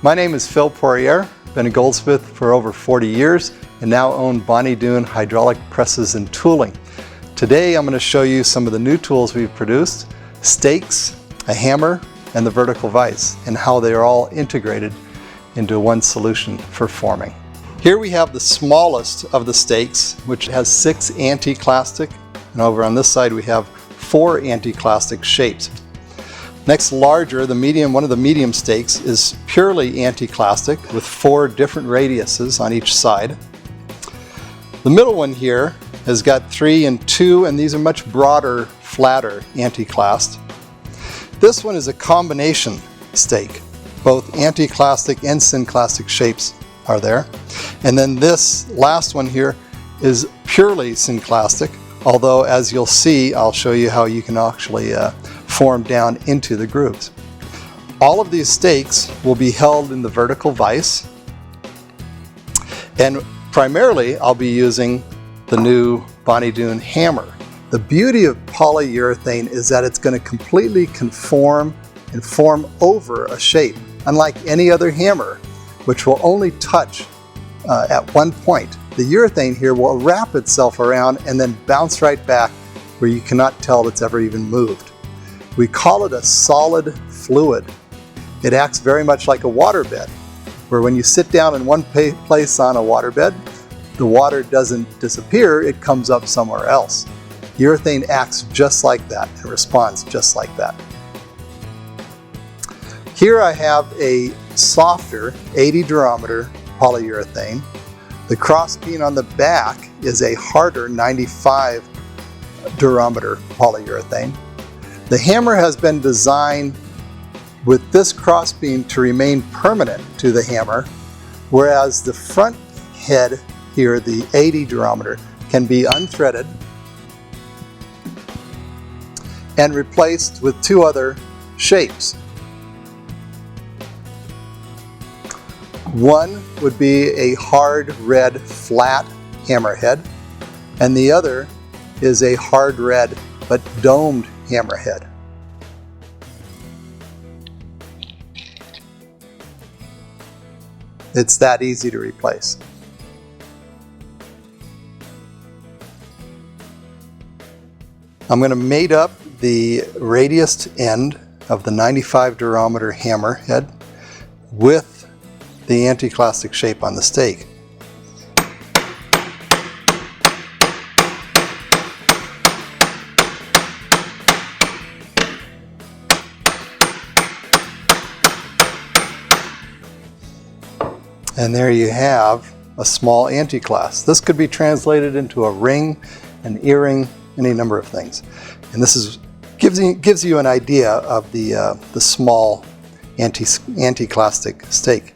My name is Phil Poirier, been a goldsmith for over 40 years and now own Bonny Doon hydraulic presses and tooling. Today I'm going to show you some of the new tools we've produced, stakes, a hammer, and the vertical vise, and how they are all integrated into one solution for forming. Here we have the smallest of the stakes, which has 6 anti-clastic, and over on this side we have 4 anti-clastic shapes. Next larger, the medium, one of the medium stakes is purely anti-clastic with 4 different radiuses on each side. The middle one here has got 3 and 2, and these are much broader, flatter anti-clast. This one is a combination stake. Both anti-clastic and synclastic shapes are there. And then this last one here is purely synclastic, although as you'll see, I'll show you how you can actually form down into the grooves. All of these stakes will be held in the vertical vise, and primarily I'll be using the new Bonny Doon hammer. The beauty of polyurethane is that it's going to completely conform and form over a shape, unlike any other hammer, which will only touch at one point. The urethane here will wrap itself around and then bounce right back where you cannot tell it's ever even moved. We call it a solid fluid. It acts very much like a waterbed, where when you sit down in one place on a waterbed, the water doesn't disappear, it comes up somewhere else. Urethane acts just like that and responds just like that. Here I have a softer 80 durometer polyurethane. The crosspeen on the back is a harder 95 durometer polyurethane. The hammer has been designed with this crossbeam to remain permanent to the hammer, whereas the front head here, the 80 durometer, can be unthreaded and replaced with 2 other shapes. One would be a hard red flat hammerhead, and the other is a hard red but domed hammerhead. It's that easy to replace. I'm going to mate up the radiused end of the 95 durometer hammerhead with the anti-clastic shape on the stake. And there you have a small anti-clasp. This could be translated into a ring, an earring, any number of things. And this gives you an idea of the small anti-clastic stake.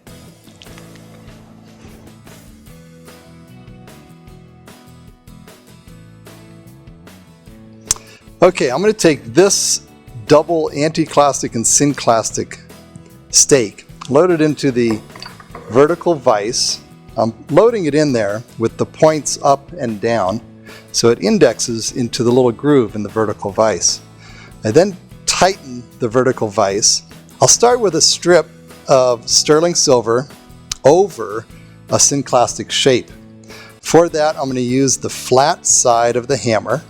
Okay, I'm going to take this double anti-clastic and synclastic stake, load it into the vertical vise. I'm loading it in there with the points up and down so it indexes into the little groove in the vertical vise. I then tighten the vertical vise. I'll start with a strip of sterling silver over a synclastic shape. For that, I'm going to use the flat side of the hammer.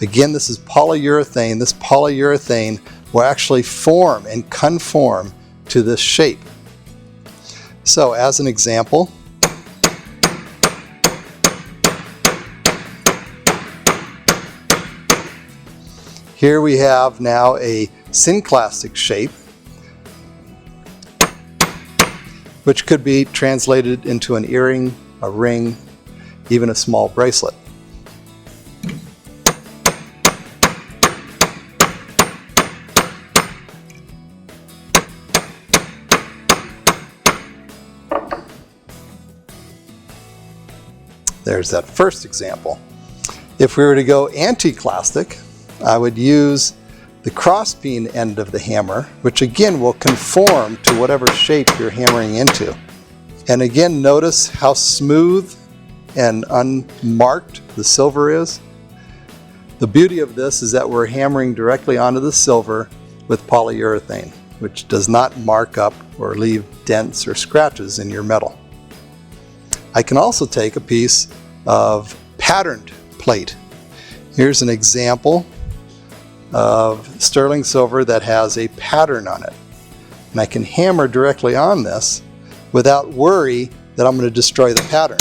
Again, this is polyurethane. This polyurethane will actually form and conform to this shape. So as an example, here we have now a synclastic shape, which could be translated into an earring, a ring, even a small bracelet. There's that first example. If we were to go anti-clastic, I would use the crosspeen end of the hammer, which again will conform to whatever shape you're hammering into. And again, notice how smooth and unmarked the silver is. The beauty of this is that we're hammering directly onto the silver with polyurethane. which does not mark up or leave dents or scratches in your metal. I can also take a piece of patterned plate. Here's an example of sterling silver that has a pattern on it. And I can hammer directly on this without worry that I'm going to destroy the pattern.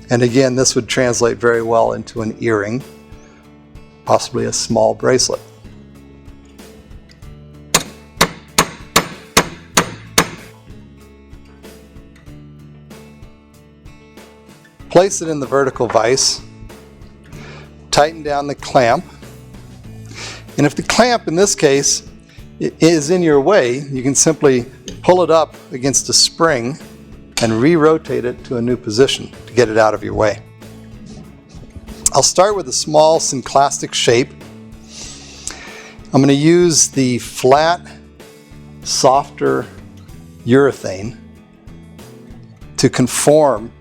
And again, this would translate very well into an earring, possibly a small bracelet. Place it in the vertical vise, tighten down the clamp, and if the clamp in this case is in your way, you can simply pull it up against a spring and re-rotate it to a new position to get it out of your way. I'll start with a small synclastic shape. I'm going to use the flat, softer urethane to conform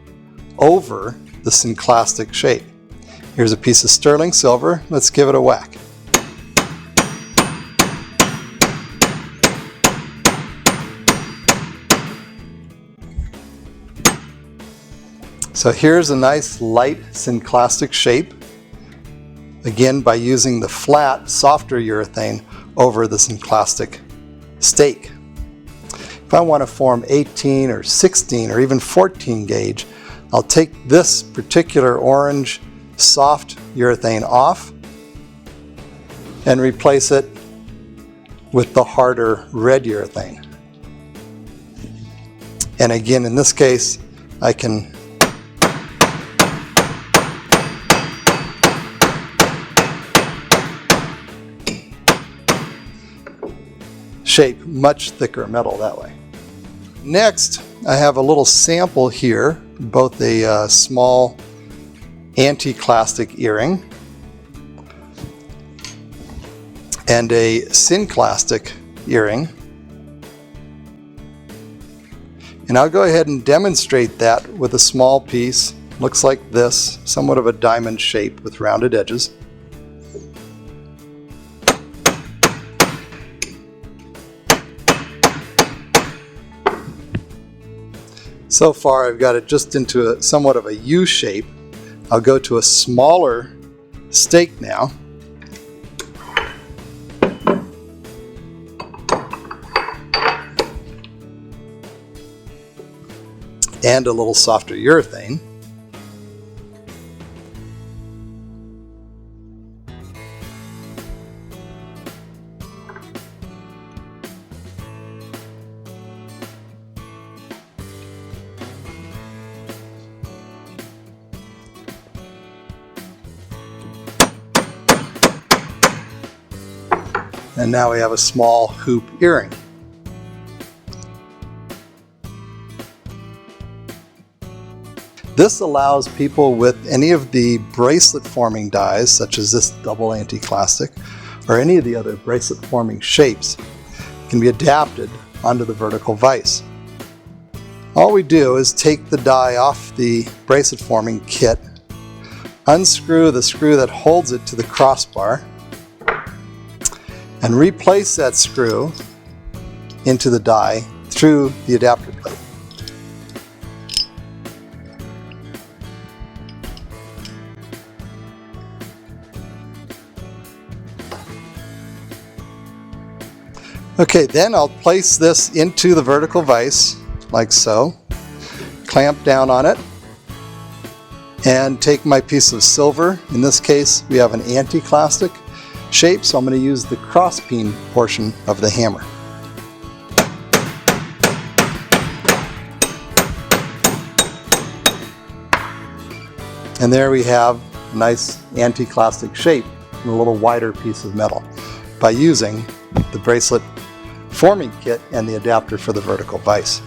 over the synclastic shape. Here's a piece of sterling silver. Let's give it a whack. So here's a nice light synclastic shape, again by using the flat, softer urethane over the synclastic stake. If I want to form 18 or 16 or even 14 gauge, I'll take this particular orange soft urethane off and replace it with the harder red urethane. And again, in this case, I can shape much thicker metal that way. Next, I have a little sample here, both a small anti-clastic earring and a synclastic earring. And I'll go ahead and demonstrate that with a small piece. Looks like this, somewhat of a diamond shape with rounded edges. So far I've got it just into somewhat of a U shape. I'll go to a smaller stake now. And a little softer urethane. And now we have a small hoop earring. This allows people with any of the bracelet forming dies, such as this double anti-clastic, or any of the other bracelet forming shapes, can be adapted onto the vertical vise. All we do is take the die off the bracelet forming kit, unscrew the screw that holds it to the crossbar, and replace that screw into the die through the adapter plate. Okay, then I'll place this into the vertical vise like so, clamp down on it, and take my piece of silver. In this case, we have an anti-clastic shape, so I'm going to use the cross peen portion of the hammer. And there we have a nice anti-clastic shape and a little wider piece of metal by using the bracelet forming kit and the adapter for the vertical vise.